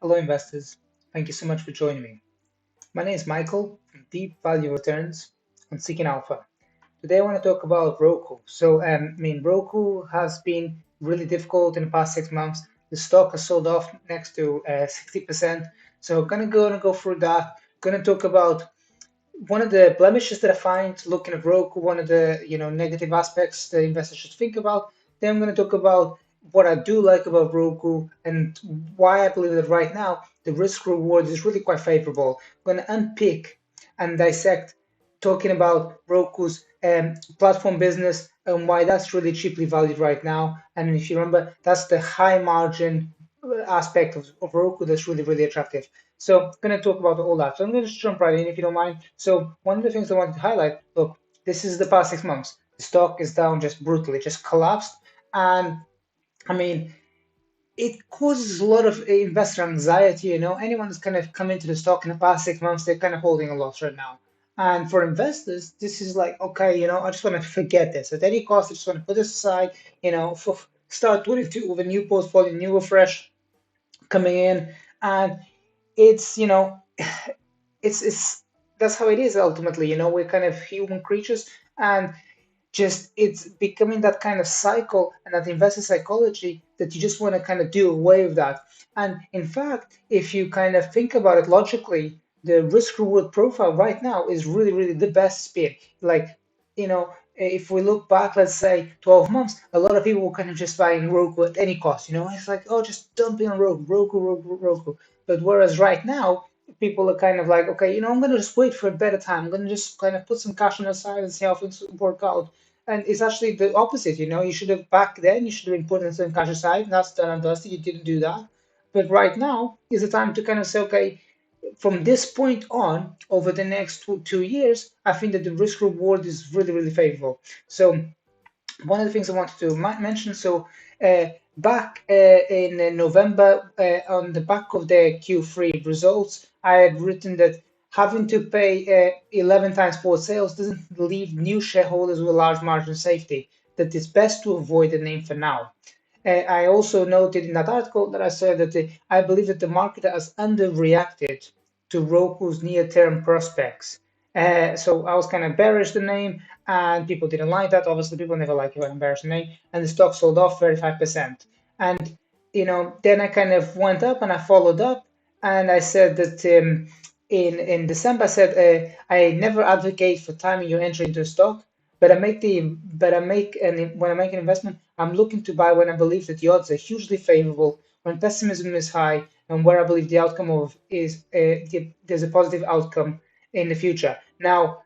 Hello, investors. Thank you so much for joining me. My name is Michael from Deep Value Returns on Seeking Alpha. Today, I want to talk about Roku. Roku has been really difficult in the past 6 months. The stock has sold off next to 60%. So, gonna go through that. Gonna talk about one of the blemishes that I find looking at Roku, one of the negative aspects the investor should think about. Then I'm going to talk about what I do like about Roku and why I believe that right now the risk reward is really quite favorable. I'm going to unpick and dissect talking about Roku's platform business and why that's really cheaply valued right now. And if you remember, that's the high margin aspect of Roku that's really attractive. So I'm going to talk about all that. So I'm going to just jump right in if you don't mind. So one of the things I wanted to highlight, look, this is the past 6 months. The stock is down just brutally, just collapsed. And I mean, it causes a lot of investor anxiety. Anyone that's kind of come into the stock in the past 6 months, they're kind of holding a loss right now. And for investors, this is like, okay, I just want to forget this at any cost. I just want to put this aside, for start 22 with a new portfolio, new refresh coming in. And it's, it's that's how it is ultimately. We're kind of human creatures, and just it's becoming that kind of cycle and that investor psychology that you just want to kind of do away with that. And in fact, if you kind of think about it logically, the risk reward profile right now is really the best spin. Like, if we look back, let's say 12 months, a lot of people were kind of just buying Roku at any cost. It's like, oh, just dump in on Roku. But whereas right now, people are kind of like, okay, I'm going to just wait for a better time. I'm going to just kind of put some cash on the side and see how things work out. And it's actually the opposite. You should have back then, you should have been putting some cash aside. And that's done and dusted. You didn't do that. But right now is the time to kind of say, okay, from this point on, over the next two years, I think that the risk reward is really favorable. So one of the things I wanted to mention, so back in November, on the back of the Q3 results, I had written that having to pay 11 times forward sales doesn't leave new shareholders with a large margin of safety, that it's best to avoid the name for now. I also noted in that article that I said that I believe that the market has underreacted to Roku's near-term prospects. So I was kind of bearish the name, and people didn't like that. Obviously, people never like it when I bearish the name, and the stock sold off 35%. And then I kind of went up and I followed up, and I said that in December I said I never advocate for timing your entry into a stock, but when I make an investment, I'm looking to buy when I believe that the odds are hugely favorable, when pessimism is high, and where I believe the outcome of is there's a positive outcome in the future. Now,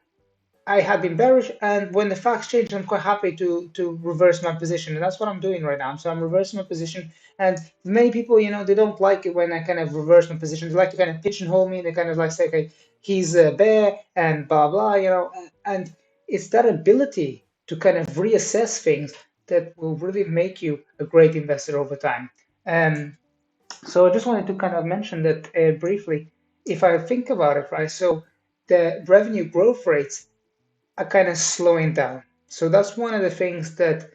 I had been bearish, and when the facts changed, I'm quite happy to reverse my position, and that's what I'm doing right now. So I'm reversing my position, and many people, they don't like it when I kind of reverse my position. They like to kind of pigeonhole me. They kind of like say, okay, he's a bear and blah blah, and it's that ability to kind of reassess things that will really make you a great investor over time. Um, so I just wanted to kind of mention that briefly. If I think about it, right? So the revenue growth rates are kind of slowing down. So that's one of the things that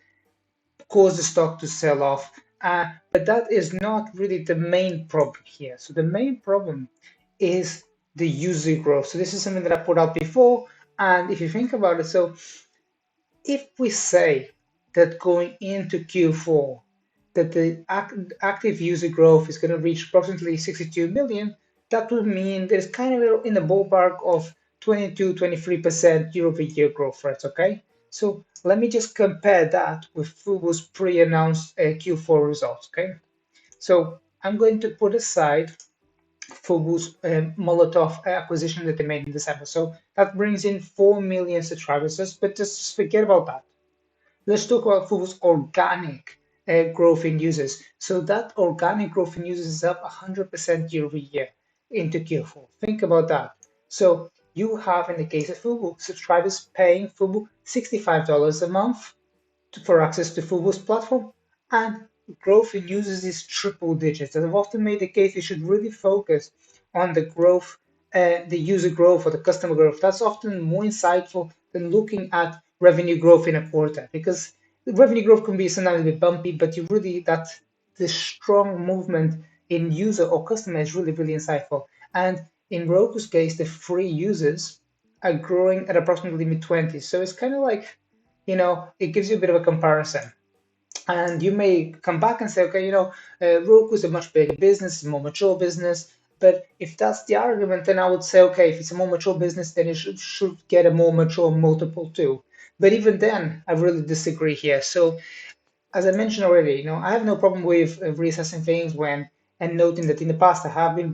caused the stock to sell off. But that is not really the main problem here. So the main problem is the user growth. So this is something that I put out before. And if you think about it, so if we say that going into Q4, that the active user growth is going to reach approximately 62 million, that would mean there's kind of in the ballpark of 22-23% year-over-year growth rates, okay? So let me just compare that with Fubo's pre-announced Q4 results, okay? So I'm going to put aside Fubo's Molotov acquisition that they made in December. So that brings in 4 million subscribers, but just forget about that. Let's talk about Fubo's organic growth in users. So that organic growth in users is up 100% year over year into Q4. Think about that. So you have, in the case of Fubo, subscribers paying Fubo $65 a month for access to Fubo's platform, and growth in users is triple digits. As I've often made the case, you should really focus on the growth, the user growth or the customer growth. That's often more insightful than looking at revenue growth in a quarter, because the revenue growth can be sometimes a bit bumpy, but you really that the strong movement in user or customer is really, really insightful. And in Roku's case, the free users are growing at approximately mid-20s. So it's kind of like, it gives you a bit of a comparison. And you may come back and say, okay, Roku is a much bigger business, a more mature business. But if that's the argument, then I would say, okay, if it's a more mature business, then it should get a more mature multiple too. But even then, I really disagree here. So as I mentioned already, I have no problem with reassessing things when and noting that in the past I have been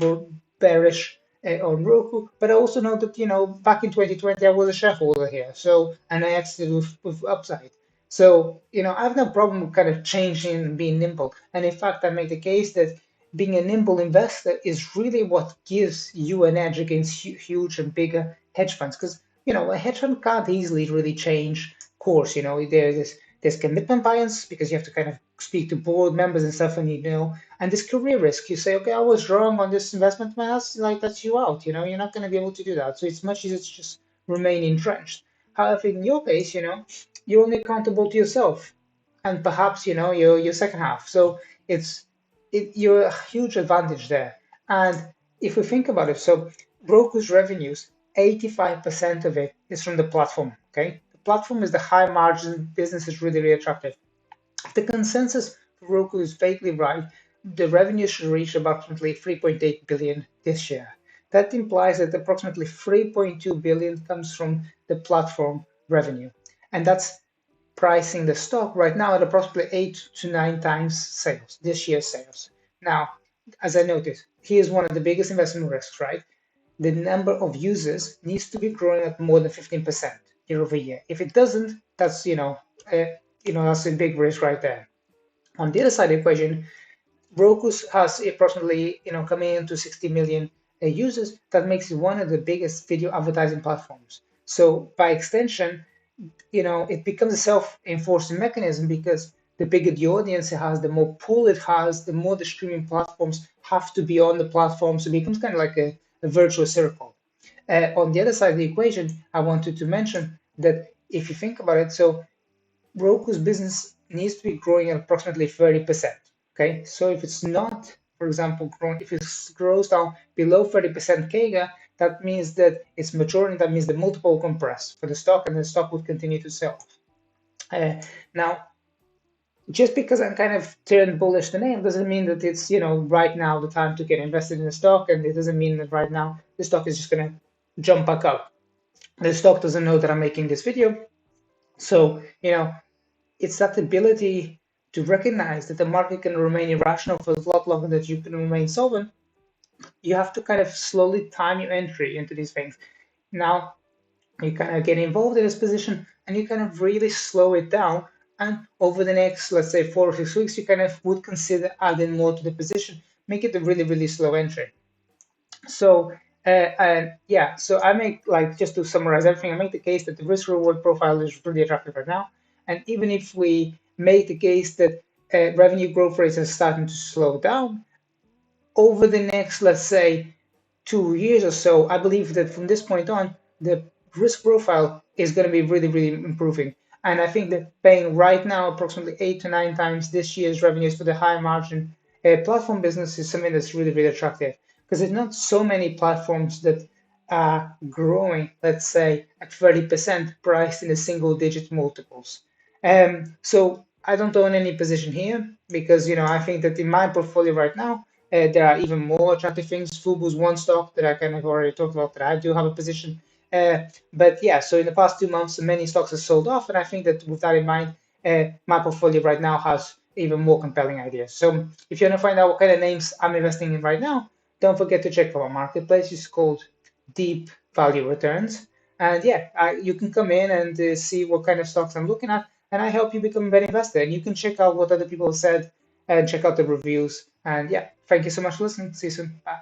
bearish on Roku, but I also know that back in 2020 I was a shareholder here, so and I exited with upside. So I have no problem with kind of changing and being nimble. And in fact, I make the case that being a nimble investor is really what gives you an edge against huge and bigger hedge funds, because a hedge fund can't easily really change course. There's commitment bias because you have to kind of speak to board members and stuff, and and this career risk. You say, okay, I was wrong on this investment, man. That's you out. You're not going to be able to do that. So it's much easier to just remain entrenched. However, in your case, you're only accountable to yourself, and perhaps your second half. So it's you're a huge advantage there. And if we think about it, so Roku's revenues, 85% of it is from the platform. Okay, platform is the high margin business is really, really attractive. If the consensus for Roku is vaguely right, the revenue should reach approximately 3.8 billion this year. That implies that approximately 3.2 billion comes from the platform revenue. And that's pricing the stock right now at approximately 8 to 9 times sales, this year's sales. Now, as I noted, here's one of the biggest investment risks, right? The number of users needs to be growing at more than 15% year over year. If it doesn't, that's that's a big risk right there. On the other side of the equation, Roku has approximately coming into 60 million users. That makes it one of the biggest video advertising platforms. So by extension, it becomes a self-enforcing mechanism because the bigger the audience it has, the more pull it has, the more the streaming platforms have to be on the platform. So it becomes kind of like a virtuous circle. On the other side of the equation, I wanted to mention that if you think about it, so Roku's business needs to be growing at approximately 30%. Okay, so if it's not, for example, growing, if it grows down below 30% CAGR, that means that it's maturing. That means the multiple compress for the stock, and the stock would continue to sell. Now, just because I'm kind of turned bullish the name doesn't mean that it's right now the time to get invested in the stock, and it doesn't mean that right now the stock is just going to jump back up. The stock doesn't know that I'm making this video, so it's that ability to recognize that the market can remain irrational for a lot longer than you can remain solvent. You have to kind of slowly time your entry into these things. Now, you kind of get involved in this position and you kind of really slow it down. And over the next, let's say, 4 or 6 weeks, you kind of would consider adding more to the position, make it a really, really slow entry. So, and yeah, so I make, like, just to summarize everything, I make the case that the risk reward profile is really attractive right now. And even if we make the case that revenue growth rates are starting to slow down, over the next, let's say, 2 years or so, I believe that from this point on, the risk profile is going to be really, really improving. And I think that paying right now approximately 8 to 9 times this year's revenues for the high margin platform business is something that's really, really attractive, because there's not so many platforms that are growing, let's say, at 30% priced in a single digit multiples. So I don't own any position here because I think that in my portfolio right now, there are even more attractive things. Fubo's one stock that I kind of already talked about that I do have a position. But yeah, so in the past 2 months, many stocks have sold off, and I think that with that in mind, my portfolio right now has even more compelling ideas. So if you want to find out what kind of names I'm investing in right now, don't forget to check our marketplace. It's called Deep Value Returns. And yeah, you can come in and see what kind of stocks I'm looking at, and I help you become a better investor. And you can check out what other people said and check out the reviews. And yeah, thank you so much for listening. See you soon. Bye.